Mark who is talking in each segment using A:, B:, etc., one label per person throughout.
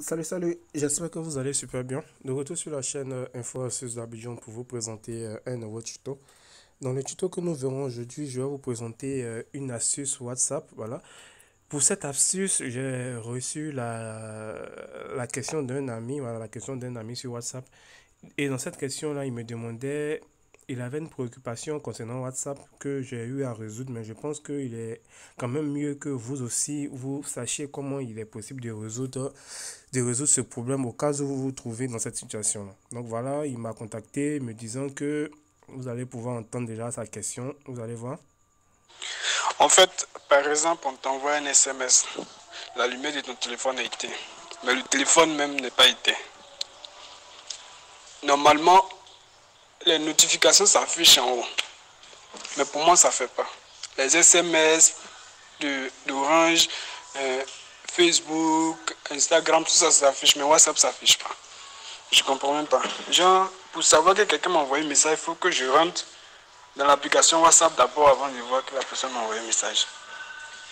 A: Salut, j'espère que vous allez super bien. De retour sur la chaîne Info Astuces d'Abidjan pour vous présenter un nouveau tuto. Dans le tuto que nous verrons aujourd'hui, je vais vous présenter une astuce WhatsApp. Voilà. Pour cette astuce, j'ai reçu la question d'un ami, voilà, la question d'un ami sur WhatsApp. Et dans cette question-là, il me demandait, il avait une préoccupation concernant WhatsApp que j'ai eu à résoudre, mais je pense qu'il est quand même mieux que vous aussi, vous sachiez comment il est possible de résoudre ce problème au cas où vous vous trouvez dans cette situation-là. Donc voilà, il m'a contacté me disant que vous allez pouvoir entendre déjà sa question, vous allez voir.
B: En fait, par exemple, on t'envoie un SMS. La lumière de ton téléphone est éteinte. Mais le téléphone même n'est pas éteint. Normalement, les notifications s'affichent en haut. Mais pour moi, ça ne fait pas. Les SMS d'Orange, euh, Facebook, Instagram, tout ça s'affiche. Mais WhatsApp ne s'affiche pas. Je ne comprends même pas. Genre, pour savoir que quelqu'un m'a envoyé un message, il faut que je rentre dans l'application WhatsApp d'abord avant de voir que la personne m'a envoyé un message.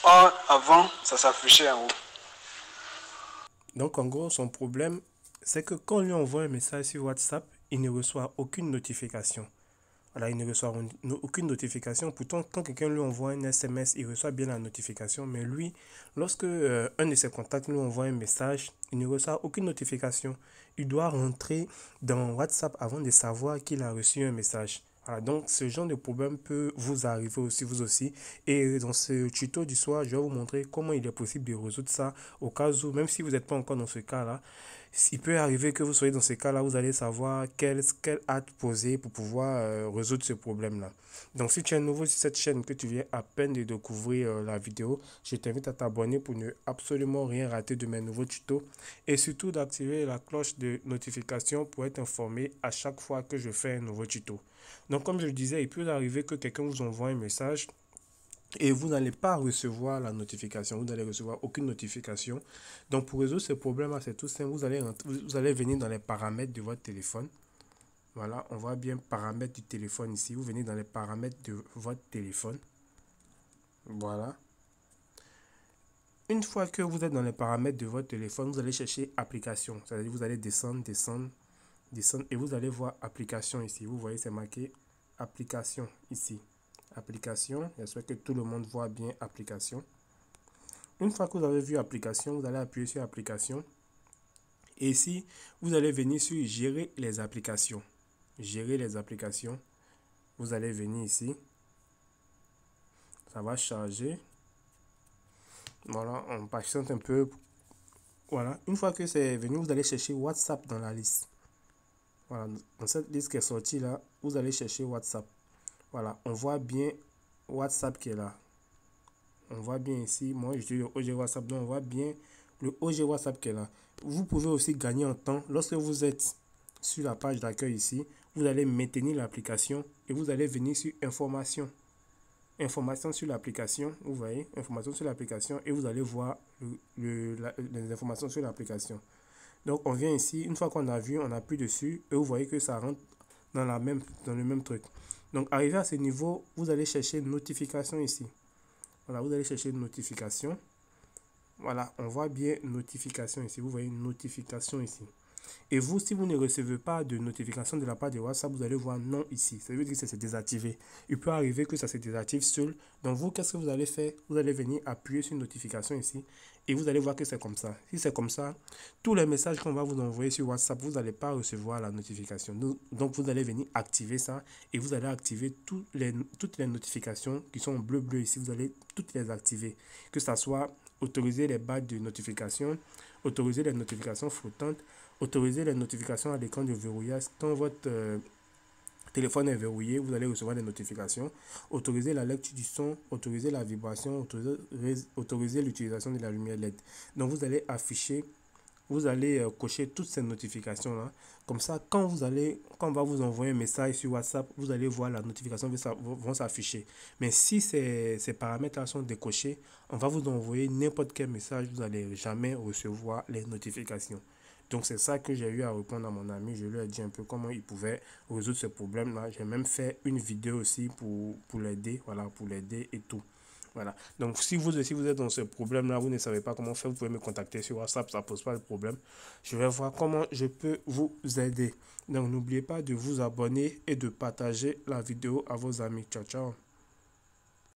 B: Or, avant, ça s'affichait en haut.
A: Donc en gros, son problème, c'est que quand on lui envoie un message sur WhatsApp, il ne reçoit aucune notification. Voilà, il ne reçoit aucune notification. Pourtant, quand quelqu'un lui envoie un SMS, il reçoit bien la notification. Mais lui, lorsque un de ses contacts lui envoie un message, il ne reçoit aucune notification. Il doit rentrer dans WhatsApp avant de savoir qu'il a reçu un message. Voilà, donc ce genre de problème peut vous arriver aussi, vous aussi. Et dans ce tuto du soir, je vais vous montrer comment il est possible de résoudre ça au cas où, même si vous n'êtes pas encore dans ce cas-là, il peut arriver que vous soyez dans ces cas-là, vous allez savoir quel acte poser pour pouvoir résoudre ce problème-là. Donc, si tu es nouveau sur cette chaîne, que tu viens à peine de découvrir la vidéo, je t'invite à t'abonner pour ne absolument rien rater de mes nouveaux tutos et surtout d'activer la cloche de notification pour être informé à chaque fois que je fais un nouveau tuto. Donc, comme je le disais, il peut arriver que quelqu'un vous envoie un message et vous n'allez pas recevoir la notification, vous n'allez recevoir aucune notification. Donc pour résoudre ce problème-là, c'est tout simple, vous allez venir dans les paramètres de votre téléphone. Voilà, on voit bien paramètres du téléphone ici. Vous venez dans les paramètres de votre téléphone. Voilà. Une fois que vous êtes dans les paramètres de votre téléphone, vous allez chercher application. C'est-à-dire vous allez descendre et vous allez voir application ici. Vous voyez, c'est marqué application ici. Application, j'espère que tout le monde voit bien application. Une fois que vous avez vu application, vous allez appuyer sur application. Et ici, vous allez venir sur gérer les applications. Gérer les applications. Vous allez venir ici. Ça va charger. Voilà, on patiente un peu. Voilà, une fois que c'est venu, vous allez chercher WhatsApp dans la liste. Voilà, dans cette liste qui est sortie là, vous allez chercher WhatsApp. Voilà, on voit bien WhatsApp qui est là. On voit bien ici, moi je dis le OG WhatsApp, donc on voit bien le OG WhatsApp qui est là. Vous pouvez aussi gagner en temps lorsque vous êtes sur la page d'accueil ici. Vous allez maintenir l'application et vous allez venir sur information. Information sur l'application, vous voyez, information sur l'application et vous allez voir les informations sur l'application. Donc on vient ici, une fois qu'on a vu, on appuie dessus et vous voyez que ça rentre dans le même truc. Donc arrivé à ce niveau, vous allez chercher notification ici. Voilà, vous allez chercher une notification. Voilà, on voit bien notification ici. Vous voyez notification ici. Et vous, si vous ne recevez pas de notification de la part de WhatsApp, vous allez voir non ici. Ça veut dire que ça s'est désactivé. Il peut arriver que ça se désactive seul. Donc vous, qu'est-ce que vous allez faire? Vous allez venir appuyer sur notification ici. Et vous allez voir que c'est comme ça. Si c'est comme ça, tous les messages qu'on va vous envoyer sur WhatsApp, vous n'allez pas recevoir la notification. Donc vous allez venir activer ça. Et vous allez activer toutes les notifications qui sont en bleu ici. Vous allez toutes les activer. Que ça soit autoriser les badges de notification, autoriser les notifications flottantes, autoriser les notifications à l'écran de verrouillage. Quand votre téléphone est verrouillé, vous allez recevoir des notifications. Autoriser la lecture du son, autoriser la vibration, autoriser l'utilisation de la lumière LED. Donc vous allez afficher, vous allez cocher toutes ces notifications là. Comme ça, quand on va vous envoyer un message sur WhatsApp, vous allez voir la notification vont s'afficher. Mais si ces paramètres là sont décochés, on va vous envoyer n'importe quel message, vous n'allez jamais recevoir les notifications. Donc c'est ça que j'ai eu à répondre à mon ami. Je lui ai dit un peu comment il pouvait résoudre ce problème-là. J'ai même fait une vidéo aussi pour l'aider, voilà, pour l'aider et tout. Voilà. Donc, si vous aussi vous êtes dans ce problème-là, vous ne savez pas comment faire, vous pouvez me contacter sur WhatsApp, ça ne pose pas de problème. Je vais voir comment je peux vous aider. Donc, n'oubliez pas de vous abonner et de partager la vidéo à vos amis. Ciao, ciao.